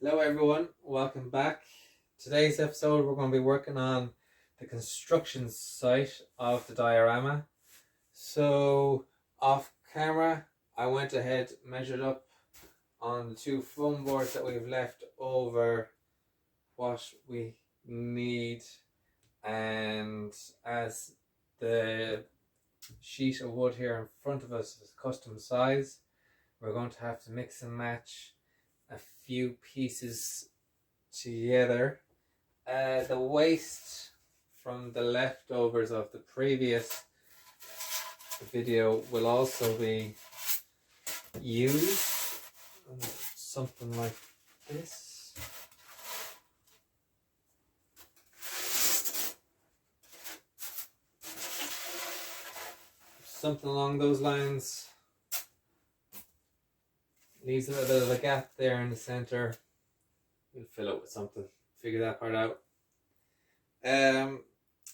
Hello everyone, welcome back. Today's episode we're going to be working on the construction site of the diorama. So off camera I went ahead, measured up on the two foam boards that we've left over what we need, and as the sheet of wood here in front of us is custom size, we're going to have to mix and match a few pieces together. The waste from the leftovers of the previous video will also be used. Something like this. Something along those lines. Leaves a little bit of a gap there in the center. We'll fill it with something. Figure that part out.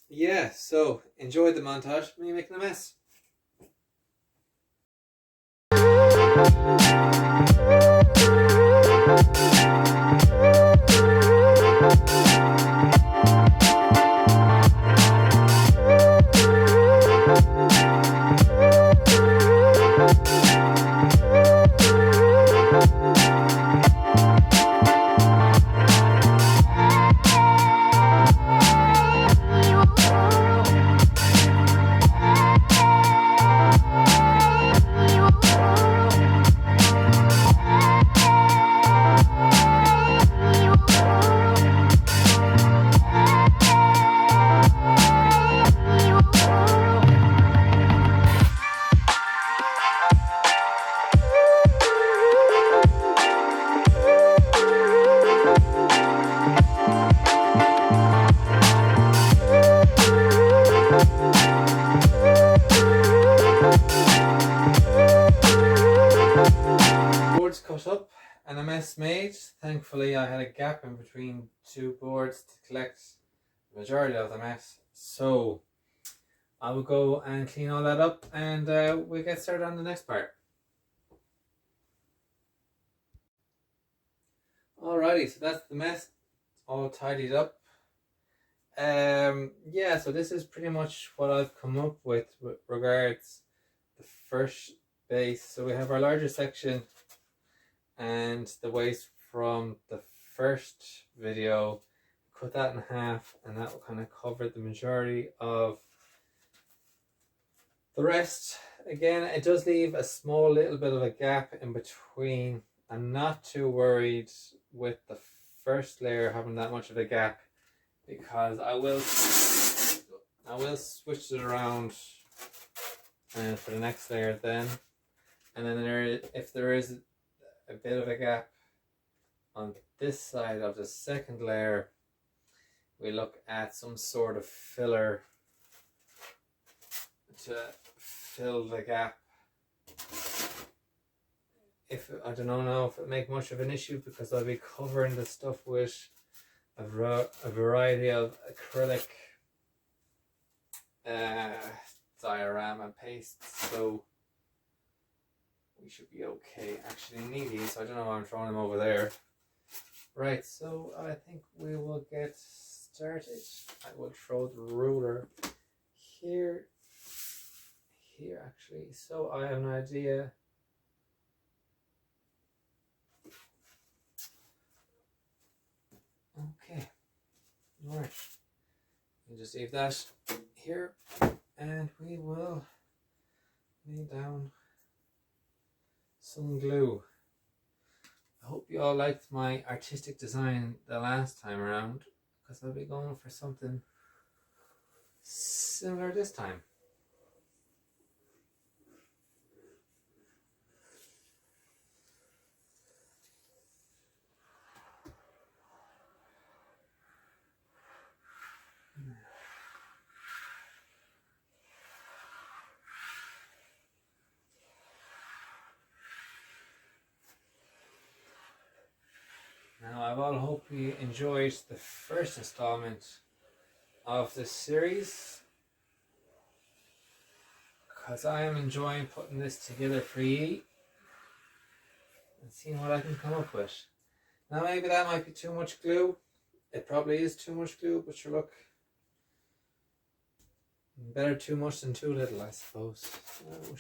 Yeah, so enjoy the montage. Me making a mess. Boards cut up and a mess made. Thankfully I had a gap in between two boards to collect the majority of the mess, so I will go and clean all that up and we'll get started on the next part. Alrighty, so that's the mess all tidied up. Yeah, so this is pretty much what I've come up with regards the first base. So we have our larger section and the waste from the first video. Cut that in half and that will kind of cover the majority of the rest. Again, it does leave a small little bit of a gap in between. I'm not too worried with the first layer having that much of a gap, because I will switch it around for the next layer then, and then if there is a bit of a gap on this side of the second layer, we look at some sort of filler to fill the gap. If I don't know if it make much of an issue, because I'll be covering the stuff with a variety of acrylic diorama pastes, so we should be okay. Actually need these, so I don't know why I'm throwing them over there. Right, so I think we will get started. I will throw the ruler here actually, so I have an idea. Okay, all right, we'll just leave that here and we will lay down some glue. I hope you all liked my artistic design the last time around, because I'll be going for something similar this time. Now, I all hope you enjoyed the first installment of this series, because I am enjoying putting this together for you and seeing what I can come up with. Now maybe that might be too much glue. It probably is too much glue, but sure, look. Better too much than too little, I suppose. Oh,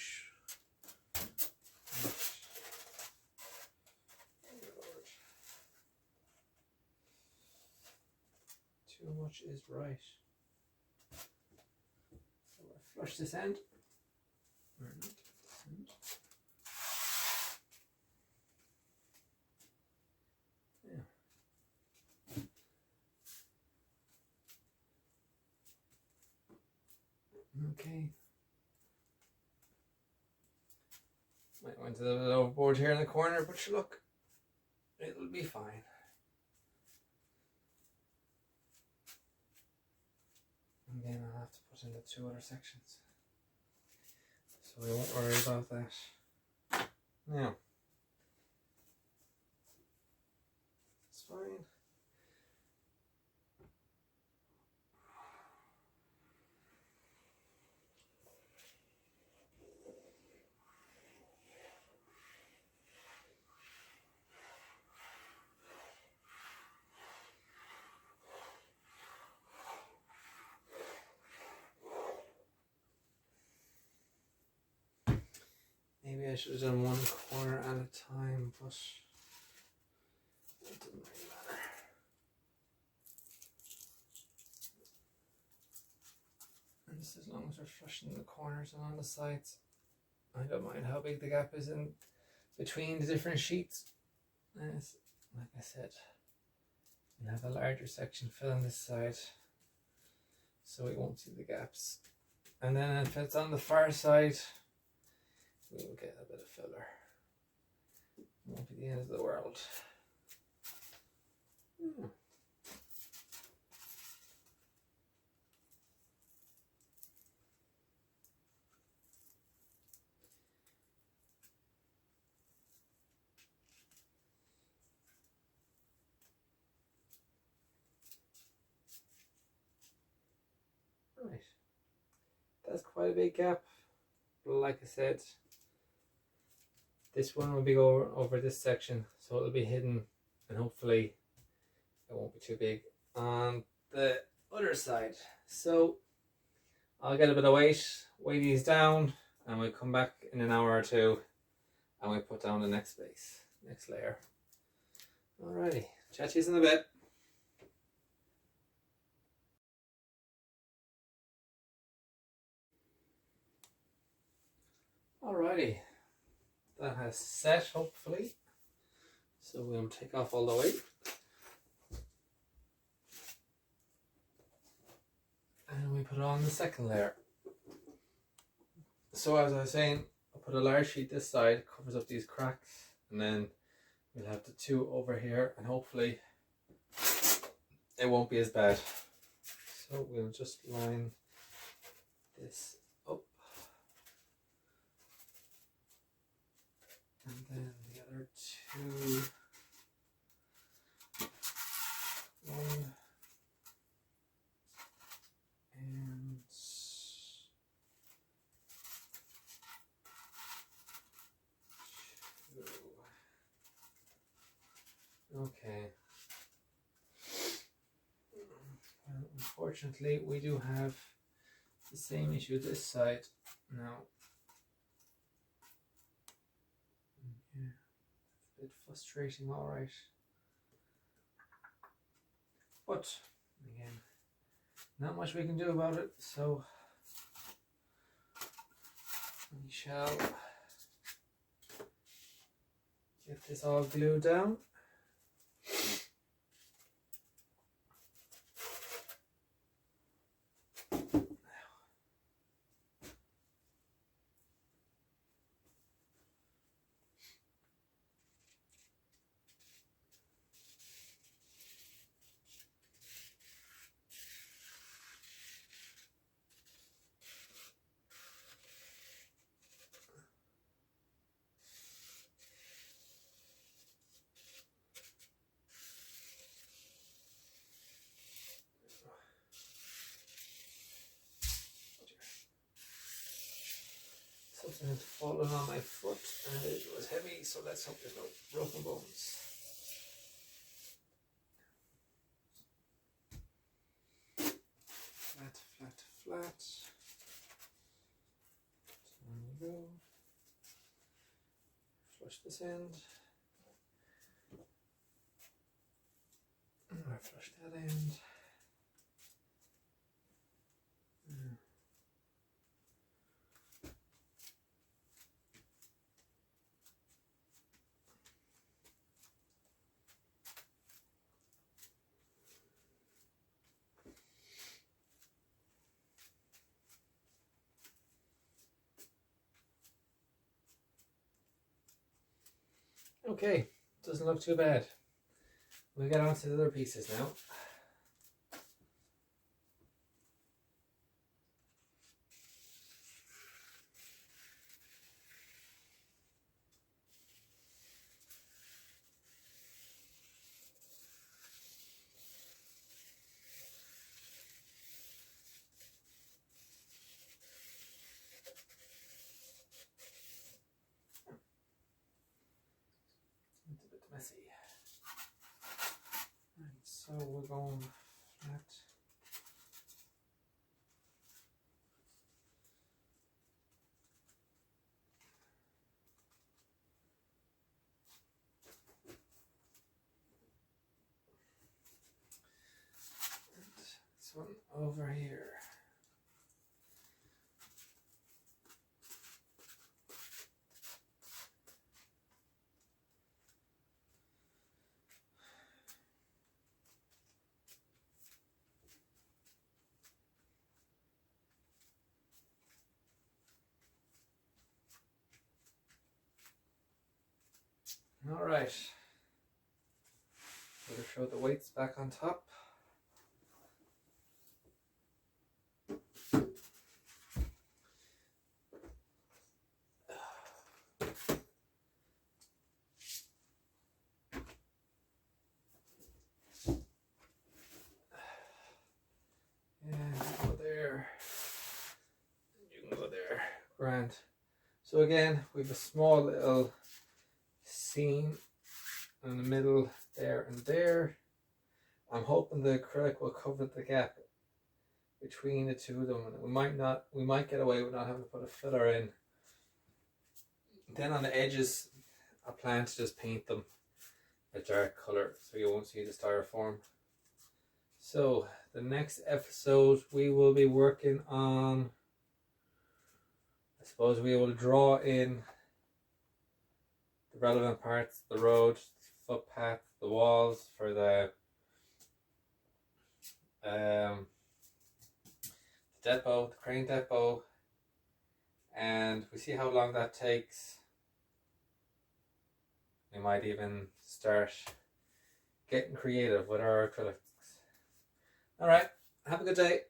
too much is right. So I flush this end. Or not this end. Okay. Might went a little overboard here in the corner, but look, it'll be fine. And then I'll have to put in the 2 other sections, so we won't worry about that. Now, it's fine. Maybe I should have done one corner at a time, but it doesn't really matter. And just as long as we're flushing the corners and on the sides, I don't mind how big the gap is in between the different sheets. And it's, like I said, we'll have a larger section filling this side, so we won't see the gaps. And then if it's on the far side, we will get a bit of filler. It won't be the end of the world. Right, that's quite a big gap. Like I said, this one will be over this section, so it'll be hidden, and hopefully it won't be too big on the other side. So I'll get a bit of weigh these down, and we'll come back in an hour or two and we'll put down the next base, next layer. Alrighty, chat to you in a bit. Alrighty, that has set hopefully, so we'll take off all the weight. And we put on the second layer. So as I was saying, I'll put a large sheet this side, covers up these cracks, and then we'll have the 2 over here, and hopefully it won't be as bad. So we'll just line this up. And then the other 2, 1 and 2. Okay. Well, unfortunately, we do have the same issue this side now. Yeah, it's a bit frustrating, alright. But again, not much we can do about it, so we shall get this all glued down. Something had fallen on my foot and it was heavy, so let's hope there's no broken bones. flat. There we go. Flush this end. I flush that end. Okay, doesn't look too bad. We'll get on to the other pieces now. It's a bit messy. Right, so we're going flat. And this one over here. All right. Better show the weights back on top. And go there. You can go there. Grand. So again, we have a small little seam in the middle there and there. I'm hoping the acrylic will cover the gap between the two of them. We might get away with not having to put a filler in. Then on the edges, I plan to just paint them a dark colour so you won't see the styrofoam. So the next episode we will be working on, I suppose we will draw in the relevant parts, the road, the footpath, the walls for the depot, the crane depot, and we see how long that takes. We might even start getting creative with our acrylics. Alright, have a good day.